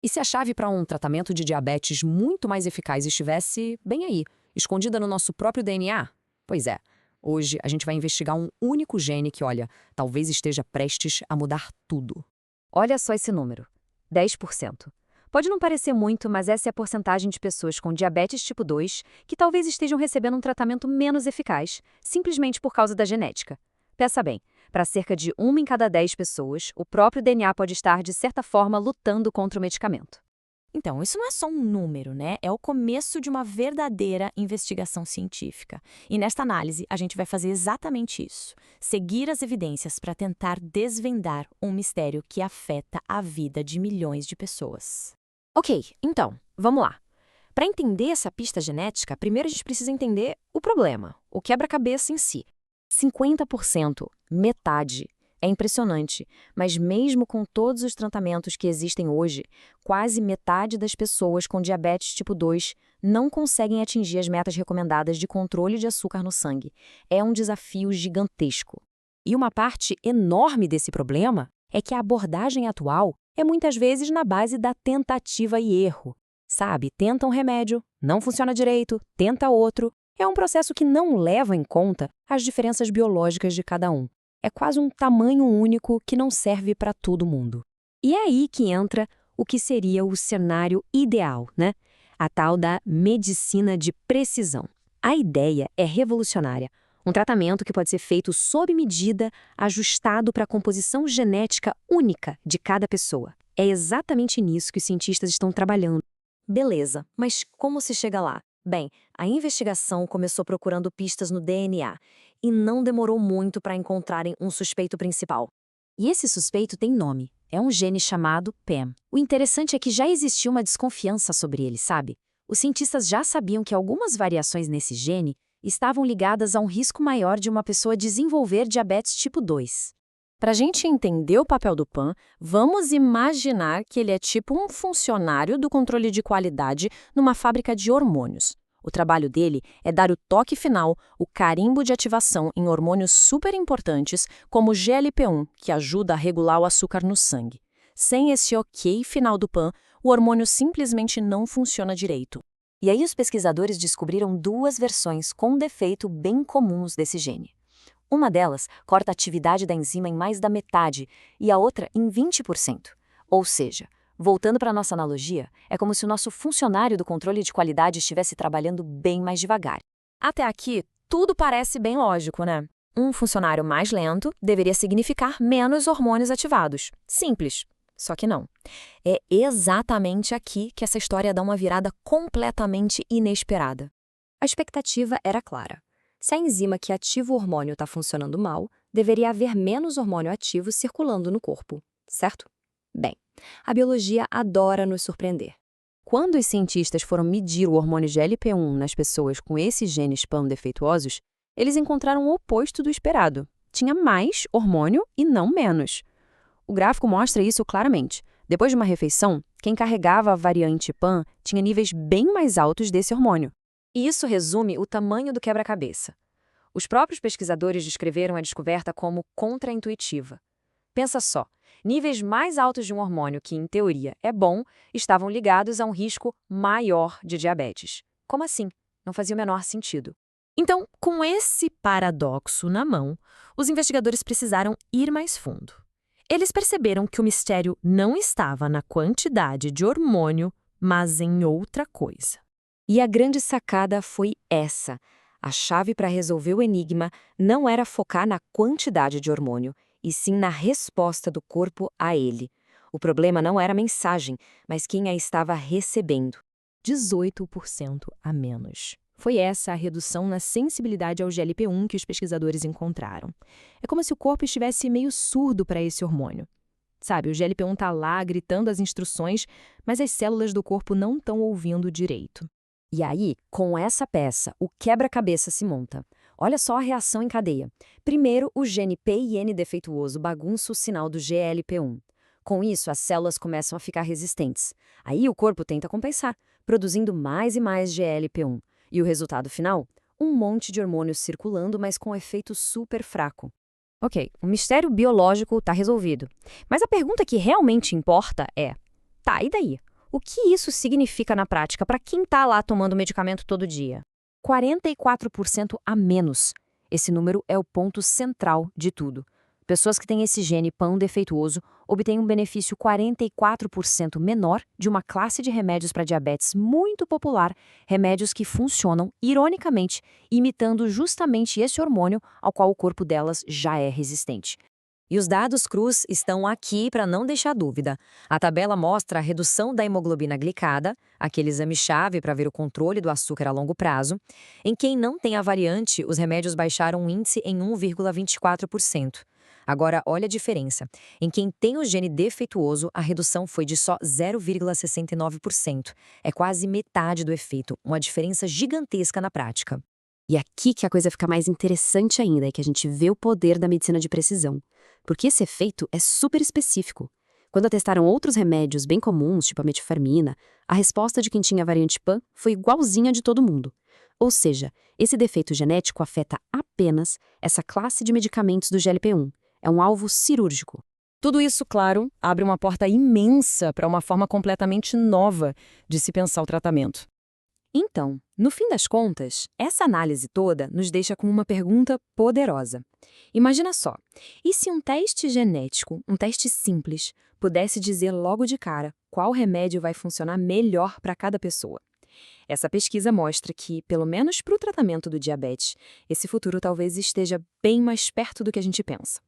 E se a chave para um tratamento de diabetes muito mais eficaz estivesse bem aí, escondida no nosso próprio DNA? Pois é, hoje a gente vai investigar um único gene que, olha, talvez esteja prestes a mudar tudo. Olha só esse número, 10%. Pode não parecer muito, mas essa é a porcentagem de pessoas com diabetes tipo 2 que talvez estejam recebendo um tratamento menos eficaz, simplesmente por causa da genética. Pensa bem, para cerca de 1 em cada 10 pessoas, o próprio DNA pode estar, de certa forma, lutando contra o medicamento. Então, isso não é só um número, né? É o começo de uma verdadeira investigação científica. E nesta análise, a gente vai fazer exatamente isso: seguir as evidências para tentar desvendar um mistério que afeta a vida de milhões de pessoas. Ok, então, vamos lá. Para entender essa pista genética, primeiro a gente precisa entender o problema, o quebra-cabeça em si. 50%, metade. É impressionante, mas mesmo com todos os tratamentos que existem hoje, quase metade das pessoas com diabetes tipo 2 não conseguem atingir as metas recomendadas de controle de açúcar no sangue. É um desafio gigantesco. E uma parte enorme desse problema é que a abordagem atual é muitas vezes na base da tentativa e erro. Sabe, tenta um remédio, não funciona direito, tenta outro. É um processo que não leva em conta as diferenças biológicas de cada um. É quase um tamanho único que não serve para todo mundo. E é aí que entra o que seria o cenário ideal, né? A tal da medicina de precisão. A ideia é revolucionária. Um tratamento que pode ser feito sob medida, ajustado para a composição genética única de cada pessoa. É exatamente nisso que os cientistas estão trabalhando. Beleza, mas como se chega lá? Bem, a investigação começou procurando pistas no DNA e não demorou muito para encontrarem um suspeito principal. E esse suspeito tem nome. É um gene chamado PAM. O interessante é que já existia uma desconfiança sobre ele, sabe? Os cientistas já sabiam que algumas variações nesse gene estavam ligadas a um risco maior de uma pessoa desenvolver diabetes tipo 2. Para a gente entender o papel do PAM, vamos imaginar que ele é tipo um funcionário do controle de qualidade numa fábrica de hormônios. O trabalho dele é dar o toque final, o carimbo de ativação em hormônios super importantes, como o GLP-1, que ajuda a regular o açúcar no sangue. Sem esse ok final do PAM, o hormônio simplesmente não funciona direito. E aí os pesquisadores descobriram duas versões com defeito bem comuns desse gene. Uma delas corta a atividade da enzima em mais da metade e a outra em 20%. Ou seja, voltando para a nossa analogia, é como se o nosso funcionário do controle de qualidade estivesse trabalhando bem mais devagar. Até aqui, tudo parece bem lógico, né? Um funcionário mais lento deveria significar menos hormônios ativados. Simples. Só que não. É exatamente aqui que essa história dá uma virada completamente inesperada. A expectativa era clara. Se a enzima que ativa o hormônio está funcionando mal, deveria haver menos hormônio ativo circulando no corpo, certo? Bem, a biologia adora nos surpreender. Quando os cientistas foram medir o hormônio GLP-1 nas pessoas com esses genes PAM defeituosos, eles encontraram o oposto do esperado. Tinha mais hormônio e não menos. O gráfico mostra isso claramente. Depois de uma refeição, quem carregava a variante PAM tinha níveis bem mais altos desse hormônio. E isso resume o tamanho do quebra-cabeça. Os próprios pesquisadores descreveram a descoberta como contraintuitiva. Pensa só, níveis mais altos de um hormônio que, em teoria, é bom, estavam ligados a um risco maior de diabetes. Como assim? Não fazia o menor sentido. Então, com esse paradoxo na mão, os investigadores precisaram ir mais fundo. Eles perceberam que o mistério não estava na quantidade de hormônio, mas em outra coisa. E a grande sacada foi essa. A chave para resolver o enigma não era focar na quantidade de hormônio, e sim na resposta do corpo a ele. O problema não era a mensagem, mas quem a estava recebendo. 18% a menos. Foi essa a redução na sensibilidade ao GLP-1 que os pesquisadores encontraram. É como se o corpo estivesse meio surdo para esse hormônio. Sabe, o GLP-1 está lá gritando as instruções, mas as células do corpo não estão ouvindo direito. E aí, com essa peça, o quebra-cabeça se monta. Olha só a reação em cadeia. Primeiro, o gene PIN defeituoso bagunça o sinal do GLP-1. Com isso, as células começam a ficar resistentes. Aí o corpo tenta compensar, produzindo mais e mais GLP-1. E o resultado final? Um monte de hormônios circulando, mas com efeito super fraco. Ok, o mistério biológico está resolvido. Mas a pergunta que realmente importa é: tá, e daí? O que isso significa na prática para quem está lá tomando medicamento todo dia? 44% a menos. Esse número é o ponto central de tudo. Pessoas que têm esse gene PAM defeituoso obtêm um benefício 44% menor de uma classe de remédios para diabetes muito popular, remédios que funcionam, ironicamente, imitando justamente esse hormônio ao qual o corpo delas já é resistente. E os dados crus estão aqui para não deixar dúvida. A tabela mostra a redução da hemoglobina glicada, aquele exame-chave para ver o controle do açúcar a longo prazo. Em quem não tem a variante, os remédios baixaram o índice em 1,24%. Agora, olha a diferença. Em quem tem o gene defeituoso, a redução foi de só 0,69%. É quase metade do efeito, uma diferença gigantesca na prática. E aqui que a coisa fica mais interessante ainda, é que a gente vê o poder da medicina de precisão. Porque esse efeito é super específico. Quando testaram outros remédios bem comuns, tipo a metformina, a resposta de quem tinha a variante PAM foi igualzinha de todo mundo. Ou seja, esse defeito genético afeta apenas essa classe de medicamentos do GLP-1. É um alvo cirúrgico. Tudo isso, claro, abre uma porta imensa para uma forma completamente nova de se pensar o tratamento. Então, no fim das contas, essa análise toda nos deixa com uma pergunta poderosa. Imagina só, e se um teste genético, um teste simples, pudesse dizer logo de cara qual remédio vai funcionar melhor para cada pessoa? Essa pesquisa mostra que, pelo menos para o tratamento do diabetes, esse futuro talvez esteja bem mais perto do que a gente pensa.